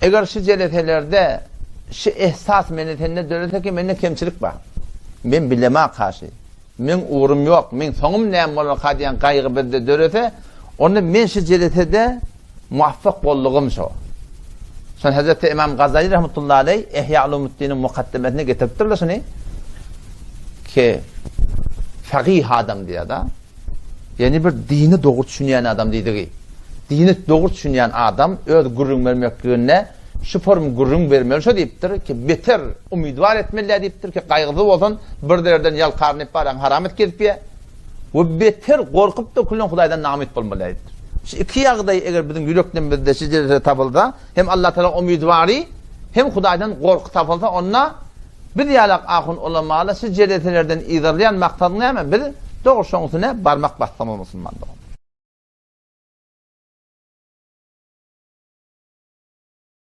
Eğer şu celetelerde şu ihsas menetinde dörete ki mende kemçilik var. Men bileme karşı. Men uğrum yok. Men sonum neyem olur kadiyen kaygı bende dörete. Onu men şu celetede muvaffak bolluğum şu. Son Hazreti İmam Gazali rahmetullahi aleyh İhya Ulumuddin'in mukaddemetine getirtirler şunu. Ki fakih adam diye da. Yani bir dini doğru düşünen adam dedi. Dini doğru düşünen adam öz gurrun vermek yönüne şu form gurrun vermeli şu deyiptir ki beter umidvar etmeli deyiptir ki kaygılı olsun bir derden yal karnıp baran haramet ketip ve beter korkup da kullan Hudaydan namit bolmalı deyiptir. Şu iki yağday eğer bizim yürekten bizde şiddete tapılda hem Allah Teala umidvari hem Hudaydan korku tapılda onunla bir diyalog ahun olamalı şu celetelerden izarlayan maktadını hemen bir doğru şoňusyna barmak basmaly musulmandyk.